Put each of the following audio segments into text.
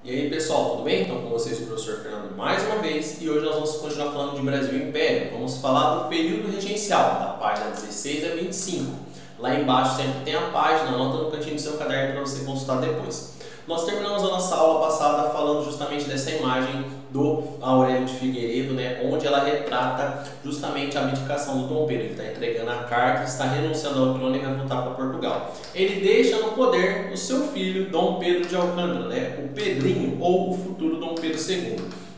E aí pessoal, tudo bem? Então com vocês o professor Fernando mais uma vez e hoje nós vamos continuar falando de Brasil e Império. Vamos falar do período regencial, da página 16 a 25. Lá embaixo sempre tem a página, anota no cantinho do seu caderno para você consultar depois. Nós terminamos a nossa aula passada falando justamente dessa imagem do Aurélio de Figueiredo, onde ela retrata justamente a abdicação do Dom Pedro. Ele está entregando a carta, está renunciando ao trono e vai voltar para Portugal. Ele deixa no poder o seu filho, Dom Pedro de Alcântara, o Pedrinho, ou o futuro Dom Pedro II.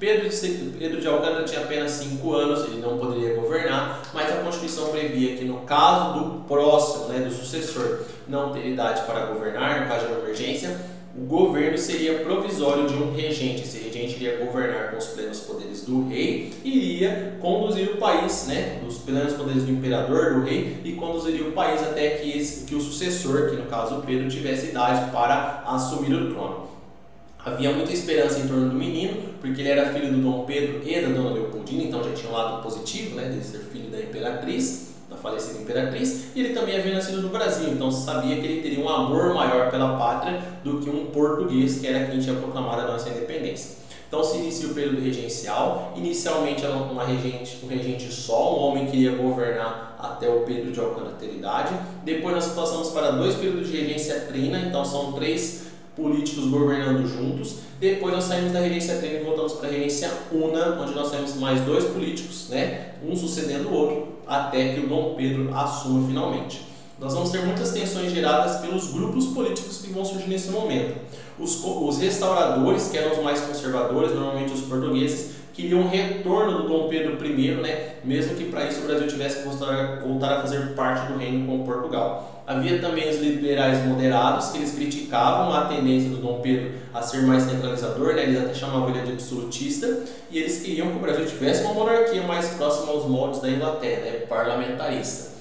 Pedro de Alcântara tinha apenas 5 anos, ele não poderia governar, mas a Constituição previa que no caso do próximo, do sucessor, não ter idade para governar, no caso de uma emergência, o governo seria provisório de um regente. Esse regente iria governar com os plenos poderes do rei e iria conduzir o país, dos plenos poderes do imperador, do rei, e conduziria o país até que o sucessor, que no caso o Pedro, tivesse idade para assumir o trono. Havia muita esperança em torno do menino, porque ele era filho do Dom Pedro e da Dona Leopoldina, então já tinha um lado positivo, de ser filho da imperatriz, da falecida imperatriz, e ele também havia nascido no Brasil, então se sabia que ele teria um amor maior pela pátria do que um português, que era quem tinha proclamado a nossa independência. Então se inicia o período regencial. Inicialmente era um regente só, um homem que iria governar até o Pedro de Alcântara ter idade. Depois nós passamos para 2 períodos de regência trina, então são 3 políticos governando juntos. Depois nós saímos da regência trina e voltamos para a regência una, onde nós temos mais 2 políticos, um sucedendo o outro, até que o Dom Pedro assuma finalmente. Nós vamos ter muitas tensões geradas pelos grupos políticos que vão surgir nesse momento. Os restauradores, que eram os mais conservadores, normalmente os portugueses, queriam um retorno do Dom Pedro I, mesmo que para isso o Brasil tivesse que voltar a fazer parte do reino com Portugal. Havia também os liberais moderados, que eles criticavam a tendência do Dom Pedro a ser mais centralizador, eles até chamavam ele de absolutista, e eles queriam que o Brasil tivesse uma monarquia mais próxima aos moldes da Inglaterra, parlamentarista.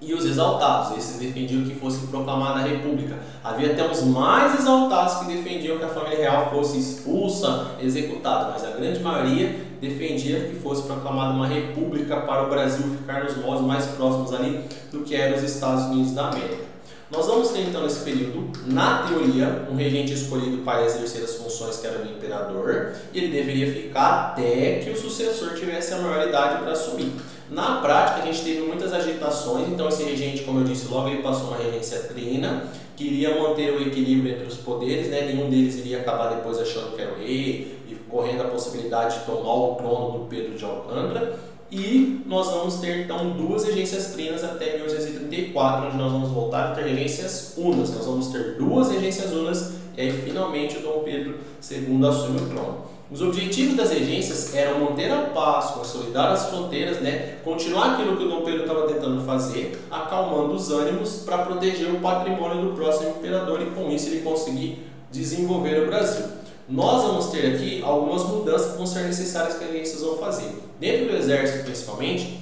E os exaltados, esses defendiam que fosse proclamada a república. Havia até os mais exaltados que defendiam que a família real fosse expulsa, executada, mas a grande maioria defendia que fosse proclamada uma república para o Brasil ficar nos moldes mais próximos ali do que eram os Estados Unidos da América. Nós vamos ter então nesse período, na teoria, um regente escolhido para exercer as funções que era do imperador, e ele deveria ficar até que o sucessor tivesse a maior idade para assumir. Na prática, a gente teve muitas agitações, então esse regente, como eu disse, logo ele passou uma regência trina, que iria manter o equilíbrio entre os poderes, nenhum deles iria acabar depois achando que era o rei e correndo a possibilidade de tomar o trono do Pedro de Alcântara. E nós vamos ter então 2 regências trinas até 1834, onde nós vamos voltar a ter regências unas. Nós vamos ter 2 regências unas e aí finalmente o Dom Pedro II assume o trono. Os objetivos das regências eram manter a paz, consolidar as fronteiras, continuar aquilo que o Dom Pedro estava tentando fazer, acalmando os ânimos para proteger o patrimônio do próximo imperador e com isso ele conseguir desenvolver o Brasil. Nós vamos ter aqui algumas mudanças que vão ser necessárias que as regências vão fazer. Dentro do exército, principalmente,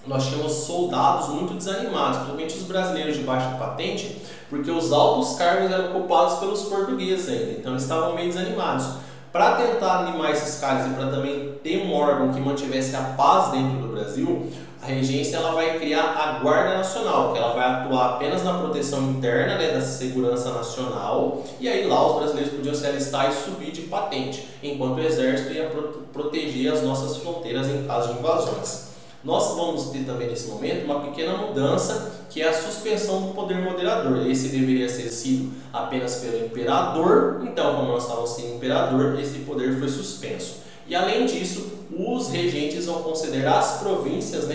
nós tínhamos soldados muito desanimados, principalmente os brasileiros de baixa patente, porque os altos cargos eram ocupados pelos portugueses ainda, então eles estavam meio desanimados. Para tentar animar esses caras e para também ter um órgão que mantivesse a paz dentro do Brasil, a regência ela vai criar a Guarda Nacional, que ela vai atuar apenas na proteção interna da segurança nacional, e aí lá os brasileiros podiam se alistar e subir de patente, enquanto o exército ia proteger as nossas fronteiras em caso de invasões. Nós vamos ter também nesse momento uma pequena mudança, que é a suspensão do poder moderador. Esse deveria ser sido apenas pelo imperador, então como nós estávamos sem imperador, esse poder foi suspenso. E além disso, os regentes vão conceder às províncias,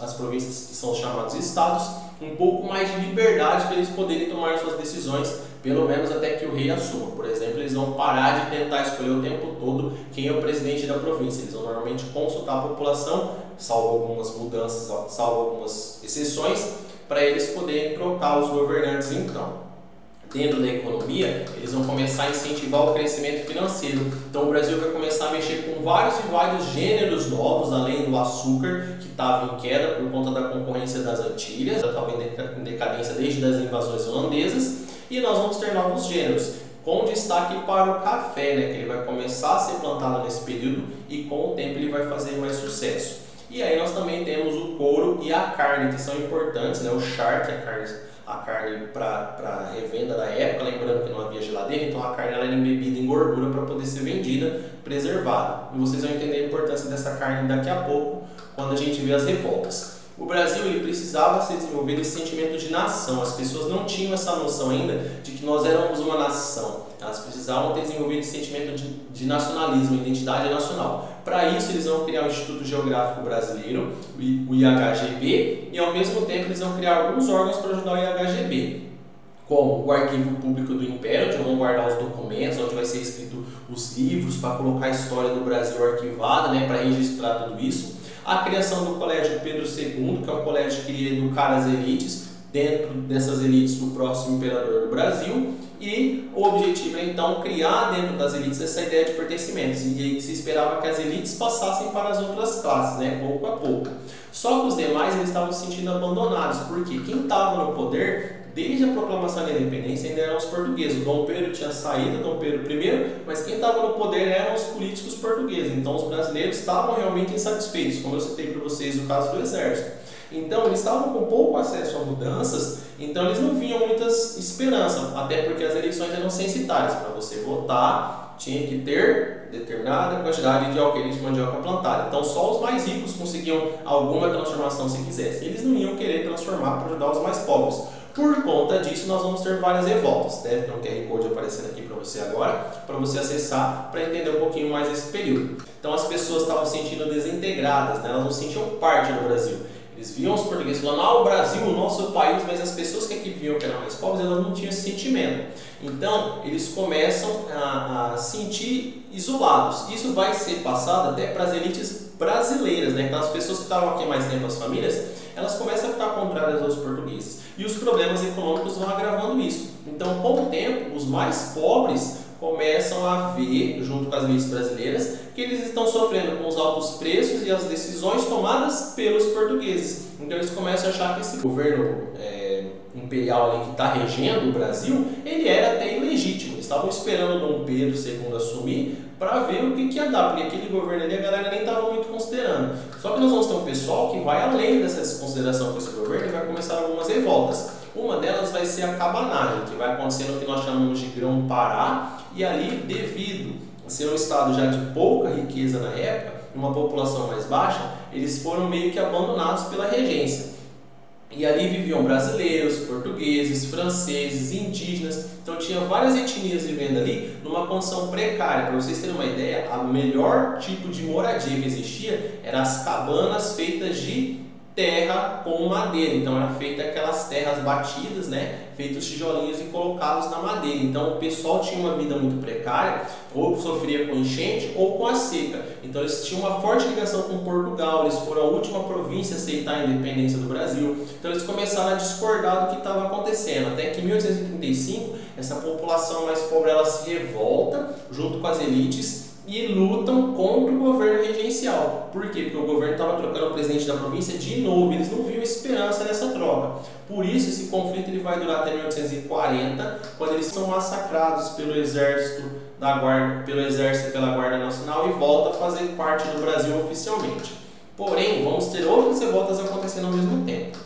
as províncias que são chamados estados, um pouco mais de liberdade para eles poderem tomar suas decisões, pelo menos até que o rei assuma. Por exemplo, eles vão parar de tentar escolher o tempo todo quem é o presidente da província. Eles vão normalmente consultar a população, salvo algumas mudanças, salvo algumas exceções, para eles poderem trocar os governantes então. Dentro da economia, eles vão começar a incentivar o crescimento financeiro. Então o Brasil vai começar a mexer com vários e vários gêneros novos, além do açúcar, que estava em queda por conta da concorrência das Antilhas, já estava em decadência desde as invasões holandesas, e nós vamos ter novos gêneros, com destaque para o café, que ele vai começar a ser plantado nesse período e com o tempo ele vai fazer mais sucesso. E aí nós também temos o couro e a carne, que são importantes, o charque, a carne para revenda da época, lembrando que não havia geladeira, então a carne ela era embebida em gordura para poder ser vendida, preservada. E vocês vão entender a importância dessa carne daqui a pouco, quando a gente vê as revoltas. O Brasil ele precisava ser desenvolvido esse sentimento de nação. As pessoas não tinham essa noção ainda de que nós éramos uma nação. Elas precisavam ter desenvolvido esse sentimento de nacionalismo, identidade nacional. Para isso, eles vão criar o Instituto Geográfico Brasileiro, o IHGB, e ao mesmo tempo eles vão criar alguns órgãos para ajudar o IHGB, como o Arquivo Público do Império, onde vão guardar os documentos, onde vai ser escrito os livros, para colocar a história do Brasil arquivada, né, para registrar tudo isso. A criação do Colégio Pedro II, que é um colégio que iria educar as elites, dentro dessas elites o próximo imperador do Brasil, e o objetivo é então criar dentro das elites essa ideia de pertencimentos, e se esperava que as elites passassem para as outras classes, né, pouco a pouco. Só que os demais eles estavam se sentindo abandonados, porque quem estava no poder desde a proclamação da independência ainda eram os portugueses. O Dom Pedro tinha saído, Dom Pedro I, mas quem estava no poder eram os políticos portugueses. Então os brasileiros estavam realmente insatisfeitos, como eu citei para vocês o caso do Exército. Então eles estavam com pouco acesso a mudanças, então eles não vinham muitas esperanças, até porque as eleições eram censitárias. Para você votar, tinha que ter determinada quantidade de alqueires de mandioca plantada. Então só os mais ricos conseguiam alguma transformação se quisessem. Eles não iam querer transformar para ajudar os mais pobres. Por conta disso, nós vamos ter várias revoltas. Deve ter um QR Code aparecendo aqui para você agora, para você acessar, para entender um pouquinho mais esse período. Então as pessoas estavam se sentindo desintegradas, né? Elas não sentiam parte do Brasil. Eles viam os portugueses falando, o Brasil, o nosso país, mas as pessoas que aqui viam que eram mais pobres, elas não tinham esse sentimento. Então, eles começam a sentir isolados. Isso vai ser passado até para as elites brasileiras, né? Aquelas pessoas que estavam aqui mais tempo, as famílias, elas começam a ficar contrárias aos portugueses. E os problemas econômicos vão agravando isso. Então, com o tempo, os mais pobres começam a ver, junto com as elites brasileiras, que eles estão sofrendo com os altos preços e as decisões tomadas pelos portugueses. Então eles começam a achar que esse governo imperial ali que está regendo o Brasil, ele era até ilegítimo. Eles estavam esperando Dom Pedro II assumir para ver o que ia dar, porque aquele governo ali a galera nem estava muito considerando. Só que nós vamos ter um pessoal que vai além dessa desconsideração com esse governo e vai começar algumas revoltas. Uma delas vai ser a cabanagem, que vai acontecer no que nós chamamos de Grão-Pará, e ali, devido a ser um estado já de pouca riqueza na época, uma população mais baixa, eles foram meio que abandonados pela regência. E ali viviam brasileiros, portugueses, franceses, indígenas, então tinha várias etnias vivendo ali numa condição precária. Para vocês terem uma ideia, o melhor tipo de moradia que existia eram as cabanas feitas de terra com madeira. Então era feita aquelas terras batidas, né, feitos tijolinhos e colocados na madeira. Então o pessoal tinha uma vida muito precária, ou sofria com enchente ou com a seca. Então eles tinham uma forte ligação com Portugal, eles foram a última província a aceitar a independência do Brasil. Então eles começaram a discordar do que estava acontecendo, até que em 1835 essa população mais pobre ela se revolta junto com as elites e lutam contra o governo regencial. Por quê? Porque o governo estava trocando o presidente da província de novo, eles não viam esperança nessa troca. Por isso esse conflito ele vai durar até 1840, quando eles são massacrados pelo exército e pela Guarda Nacional e volta a fazer parte do Brasil oficialmente. Porém, vamos ter outras revoltas acontecendo ao mesmo tempo.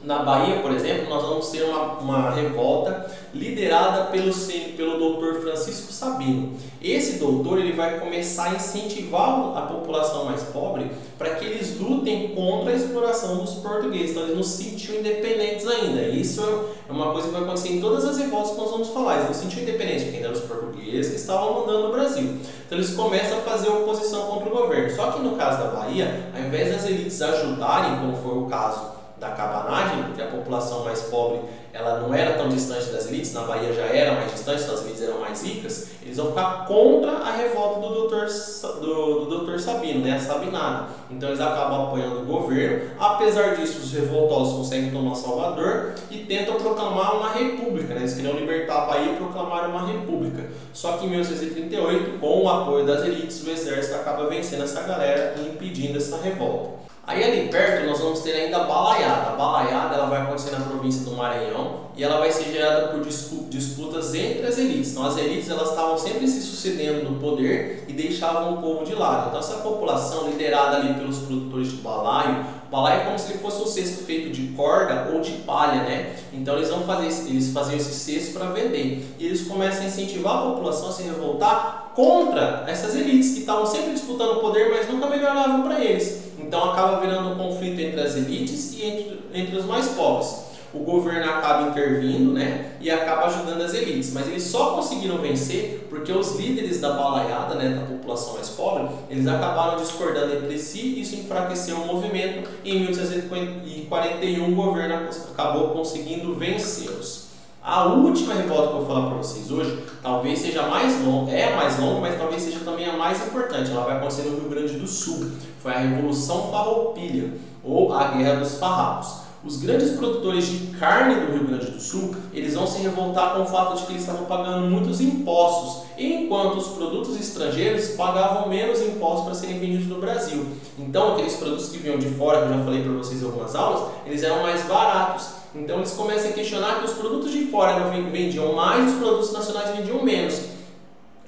Na Bahia, por exemplo, nós vamos ter uma revolta liderada pelo doutor Francisco Sabino. Esse doutor ele vai começar a incentivar a população mais pobre para que eles lutem contra a exploração dos portugueses. Então eles não se sentiam independentes ainda. Isso é uma coisa que vai acontecer em todas as revoltas que nós vamos falar. Eles não se sentiam independentes porque ainda eram os portugueses que estavam mandando no Brasil. Então eles começam a fazer oposição contra o governo. Só que no caso da Bahia, ao invés das elites ajudarem, como foi o caso da cabanagem, porque a população mais pobre ela não era tão distante das elites, na Bahia já era mais distante, as elites eram mais ricas, eles vão ficar contra a revolta do doutor Sabino, né, a Sabinada. Então eles acabam apoiando o governo. Apesar disso, os revoltosos conseguem tomar Salvador e tentam proclamar uma república, né? Eles queriam libertar a Bahia e proclamar uma república. Só que em 1838, com o apoio das elites, o exército acaba vencendo essa galera e impedindo essa revolta. Aí ali perto nós vamos ter ainda a Balaiada. A Balaiada ela vai acontecer na província do Maranhão e ela vai ser gerada por disputas entre as elites. Então as elites elas estavam sempre se sucedendo no poder e deixavam o povo de lado. Então essa população liderada ali pelos produtores de balaio, o balaio é como se ele fosse um cesto feito de corda ou de palha, né? Então eles faziam esse cesto para vender. E eles começam a incentivar a população a se revoltar contra essas elites que estavam sempre disputando o poder, mas nunca melhoravam para eles. Então acaba virando um conflito entre as elites e entre os mais pobres. O governo acaba intervindo, né, e acaba ajudando as elites, mas eles só conseguiram vencer porque os líderes da balaiada, né, da população mais pobre, eles acabaram discordando entre si e isso enfraqueceu o movimento e em 1841 o governo acabou conseguindo vencê-los. A última revolta que eu vou falar para vocês hoje, talvez seja mais longa, mas talvez seja também a mais importante. Ela vai acontecer no Rio Grande do Sul. Foi a Revolução Farroupilha, ou a Guerra dos Farrapos. Os grandes produtores de carne do Rio Grande do Sul, eles vão se revoltar com o fato de que eles estavam pagando muitos impostos, enquanto os produtos estrangeiros pagavam menos impostos para serem vendidos no Brasil. Então, aqueles produtos que vinham de fora, que eu já falei para vocês em algumas aulas, eles eram mais baratos. Então, eles começam a questionar que os produtos de fora vendiam mais, os produtos nacionais vendiam menos.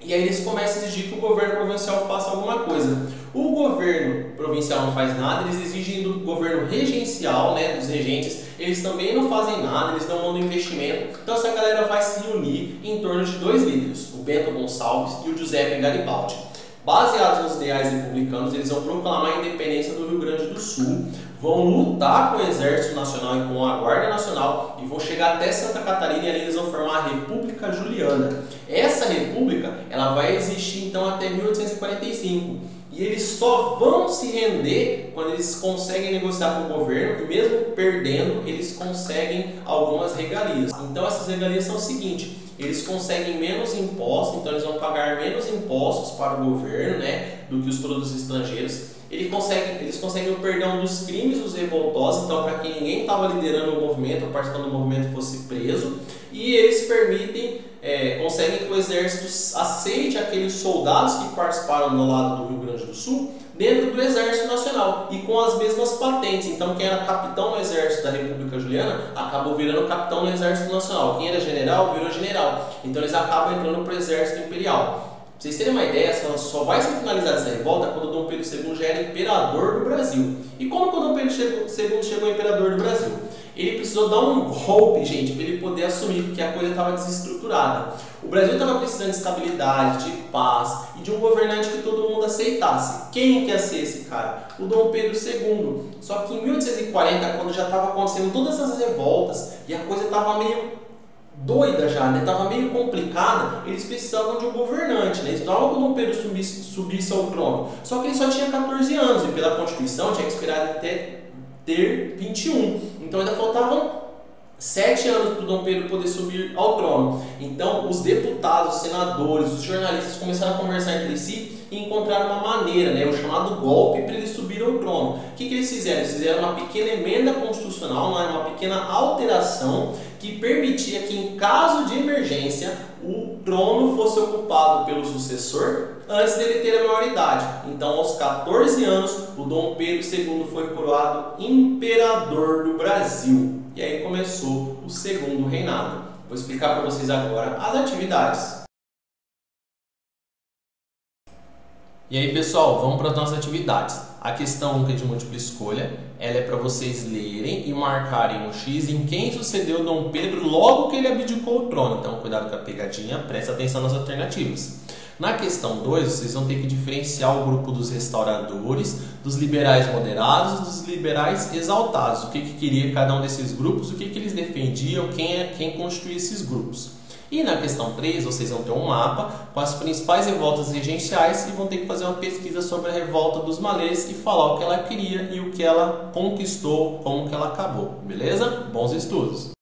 E aí eles começam a exigir que o governo provincial faça alguma coisa. O governo provincial não faz nada, eles exigem do governo regencial, né, dos regentes, eles também não fazem nada, eles não mandam investimento. Então essa galera vai se reunir em torno de dois líderes, o Bento Gonçalves e o Giuseppe Garibaldi. Baseados nos ideais republicanos, eles vão proclamar a independência do Rio Grande do Sul, vão lutar com o Exército Nacional e com a Guarda Nacional e vão chegar até Santa Catarina e ali eles vão formar a República Juliana. Essa república ela vai existir então até 1845 e eles só vão se render quando eles conseguem negociar com o governo e mesmo perdendo eles conseguem algumas regalias. Então essas regalias são o seguinte: eles conseguem menos impostos, então eles vão pagar menos impostos para o governo, né, do que os produtos estrangeiros. Eles conseguem o perdão dos crimes dos revoltosos, então para que ninguém estava liderando o movimento ou participando do movimento fosse preso. E eles conseguem que o exército aceite aqueles soldados que participaram do lado do Rio Grande do Sul dentro do Exército Nacional e com as mesmas patentes. Então quem era capitão no Exército da República Juliana acabou virando capitão no Exército Nacional. Quem era general virou general. Então eles acabam entrando para o Exército Imperial. Pra vocês terem uma ideia, ela só vai ser finalizada essa revolta quando Dom Pedro II já era imperador do Brasil. E como que o Dom Pedro II chegou imperador do Brasil? Ele precisou dar um golpe, gente, para ele poder assumir, porque a coisa estava desestruturada. O Brasil estava precisando de estabilidade, de paz e de um governante que todo mundo aceitasse. Quem quer ser esse cara? O Dom Pedro II. Só que em 1840, quando já estava acontecendo todas essas revoltas e a coisa estava meio doida já, né? Tava meio complicada, eles precisavam de um governante, né? Eles precisavam que o Dom Pedro subisse ao trono. Só que ele só tinha 14 anos e pela Constituição tinha que esperar até ter 21. Então ainda faltavam 7 anos para o Dom Pedro poder subir ao trono. Então os deputados, os senadores, os jornalistas começaram a conversar entre si e encontraram uma maneira, né, o chamado golpe, para ele subir ao trono. O que eles fizeram? Eles fizeram uma pequena emenda constitucional, uma pequena alteração que permitia que, em caso de emergência, o trono fosse ocupado pelo sucessor antes dele ter a maioridade. Então, aos 14 anos, o Dom Pedro II foi coroado imperador do Brasil. E aí começou o segundo reinado. Vou explicar para vocês agora as atividades. E aí, pessoal, vamos para as nossas atividades. A questão 1, que é de múltipla escolha, ela é para vocês lerem e marcarem um X em quem sucedeu Dom Pedro logo que ele abdicou o trono. Então, cuidado com a pegadinha, presta atenção nas alternativas. Na questão 2, vocês vão ter que diferenciar o grupo dos restauradores, dos liberais moderados e dos liberais exaltados. O que queria cada um desses grupos, o que eles defendiam, quem constituía esses grupos. E na questão 3, vocês vão ter um mapa com as principais revoltas regenciais e vão ter que fazer uma pesquisa sobre a revolta dos malês e falar o que ela queria e o que ela conquistou, como que ela acabou. Beleza? Bons estudos!